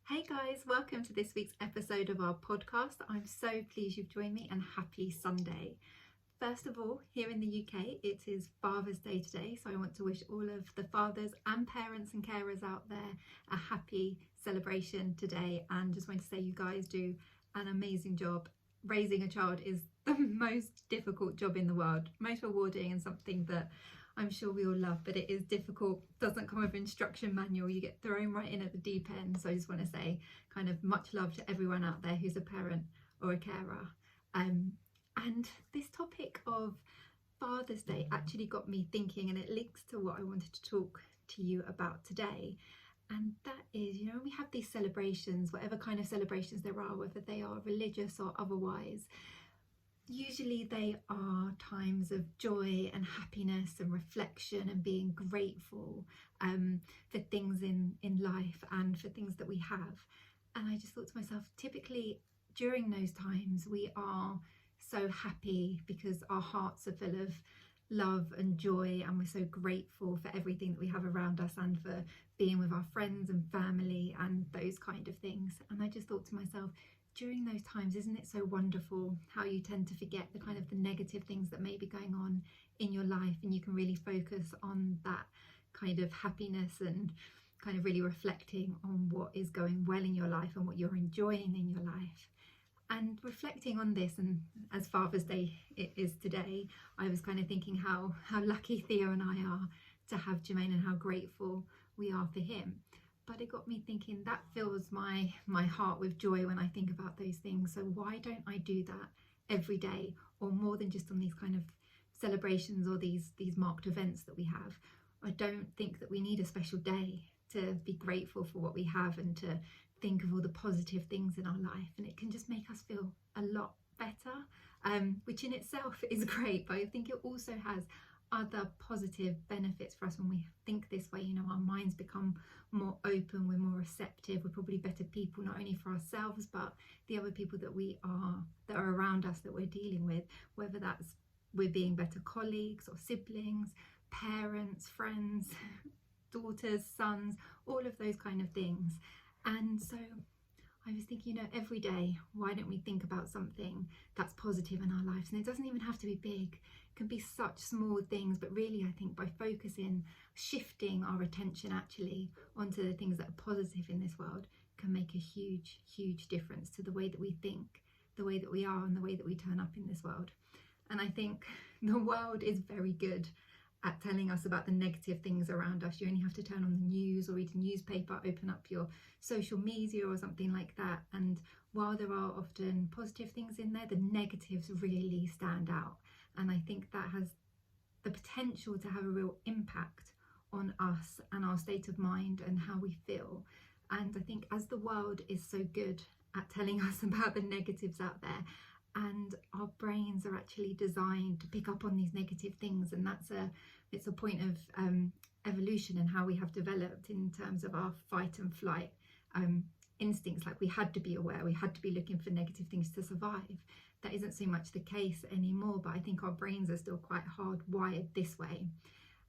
Hey guys, welcome to this week's episode of our podcast. I'm so pleased you've joined me and happy Sunday. First of all, here in the UK, it is Father's Day today, so I want to wish all of the fathers and parents and carers out there a happy celebration today, and just want to say you guys do an amazing job. Raising a child is the most difficult job in the world, most rewarding and something that I'm sure we all love, but it is difficult. Doesn't come with an instruction manual. You get thrown right in at the deep end. So I just want to say kind of much love to everyone out there who's a parent or a carer. And this topic of Father's Day actually got me thinking, and it links to what I wanted to talk to you about today. And that is, when we have these celebrations, whatever kind of celebrations there are, whether they are religious or otherwise, usually they are times of joy and happiness and reflection and being grateful for things in life and for things that we have. And I just thought to myself, typically during those times we are so happy because our hearts are full of love and joy, and we're so grateful for everything that we have around us and for being with our friends and family and those kind of things. And I just thought to myself, during those times, isn't it so wonderful how you tend to forget the kind of the negative things that may be going on in your life, and you can really focus on that kind of happiness and kind of really reflecting on what is going well in your life and what you're enjoying in your life. And reflecting on this, and as Father's Day it is today, I was kind of thinking how lucky Theo and I are to have Jermaine and how grateful we are for him. But it got me thinking, that fills my heart with joy when I think about those things. So why don't I do that every day, or more than just on these kind of celebrations or these marked events that we have? I don't think that we need a special day to be grateful for what we have and to think of all the positive things in our life, and it can just make us feel a lot better, which in itself is great. But I think it also has other positive benefits for us when we think this way. Our minds become more open, we're more receptive, we're probably better people, not only for ourselves but the other people that are around us that we're dealing with, whether that's we're being better colleagues or siblings, parents, friends, daughters, sons, all of those kind of things. And so I was thinking, every day, why don't we think about something that's positive in our lives? And it doesn't even have to be big. It can be such small things, but really I think by focusing, shifting our attention actually onto the things that are positive in this world can make a huge, huge difference to the way that we think, the way that we are, and the way that we turn up in this world. And I think the world is very good at telling us about the negative things around us. You only have to turn on the news or read a newspaper, open up your social media or something like that, and while there are often positive things in there, the negatives really stand out. And I think that has the potential to have a real impact on us and our state of mind and how we feel. And I think as the world is so good at telling us about the negatives out there, and our brains are actually designed to pick up on these negative things, and it's a point of evolution and how we have developed in terms of our fight and flight instincts. Like, we had to be aware, we had to be looking for negative things to survive. That isn't so much the case anymore, but I think our brains are still quite hardwired this way.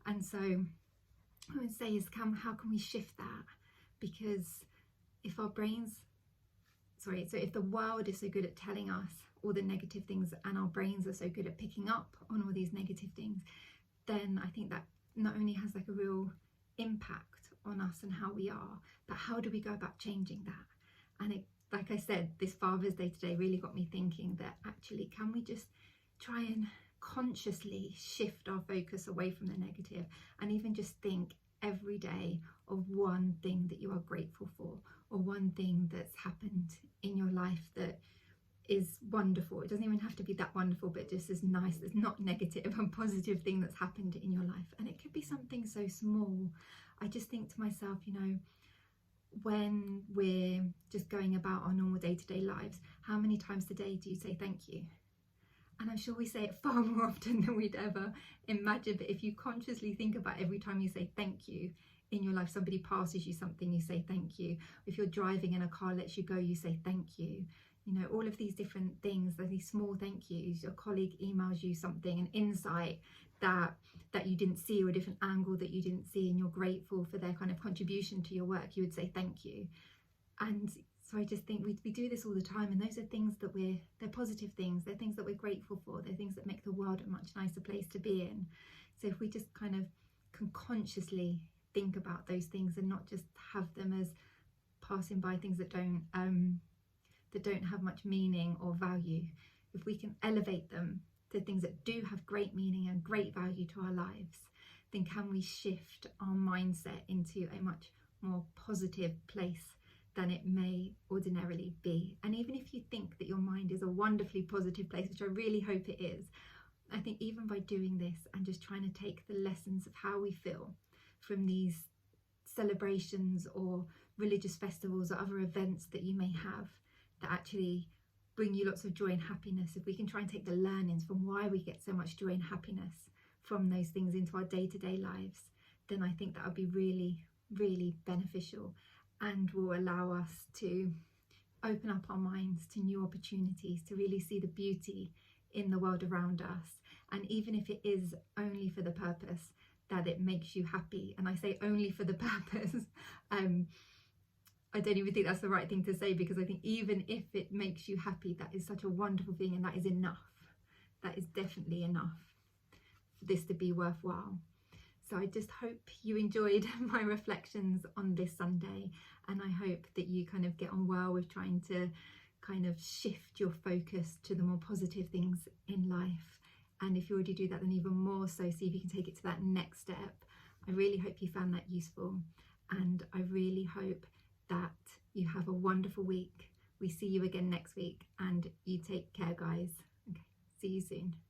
And so I would say is how can we shift that? Because if the world is so good at telling us all the negative things, and our brains are so good at picking up on all these negative things, then I think that not only has like a real impact on us and how we are, but how do we go about changing that? And it, like I said, this Father's Day today really got me thinking that actually, can we just try and consciously shift our focus away from the negative, and even just think every day of one thing that you are grateful for, or one thing that's happened in your life that is wonderful. It doesn't even have to be that wonderful, but just as nice, it's not negative, and positive thing that's happened in your life. And it could be something so small. I just think to myself, when we're just going about our normal day-to-day lives, how many times today do you say thank you? And I'm sure we say it far more often than we'd ever imagine. But if you consciously think about every time you say thank you in your life, somebody passes you something, you say thank you. If you're driving and a car lets you go, you say thank you. All of these different things, these small thank yous. Your colleague emails you something, an insight that you didn't see, or a different angle that you didn't see, and you're grateful for their kind of contribution to your work, you would say thank you. And so I just think we do this all the time, and those are things that they're positive things, they're things that we're grateful for, they're things that make the world a much nicer place to be in. So if we just kind of can consciously think about those things and not just have them as passing by things that don't have much meaning or value, if we can elevate them to things that do have great meaning and great value to our lives, then can we shift our mindset into a much more positive place than it may ordinarily be. And even if you think that your mind is a wonderfully positive place, which I really hope it is, I think even by doing this and just trying to take the lessons of how we feel from these celebrations or religious festivals or other events that you may have that actually bring you lots of joy and happiness, if we can try and take the learnings from why we get so much joy and happiness from those things into our day-to-day lives, then I think that would be really, really beneficial and will allow us to open up our minds to new opportunities, to really see the beauty in the world around us. And even if it is only for the purpose that it makes you happy, and I say only for the purpose, I don't even think that's the right thing to say, because I think even if it makes you happy, that is such a wonderful thing, and that is enough. That is definitely enough for this to be worthwhile. So I just hope you enjoyed my reflections on this Sunday, and I hope that you kind of get on well with trying to kind of shift your focus to the more positive things in life. And if you already do that, then even more so, see if you can take it to that next step. I really hope you found that useful, and I really hope that you have a wonderful week. We see you again next week, and you take care, guys. Okay, see you soon.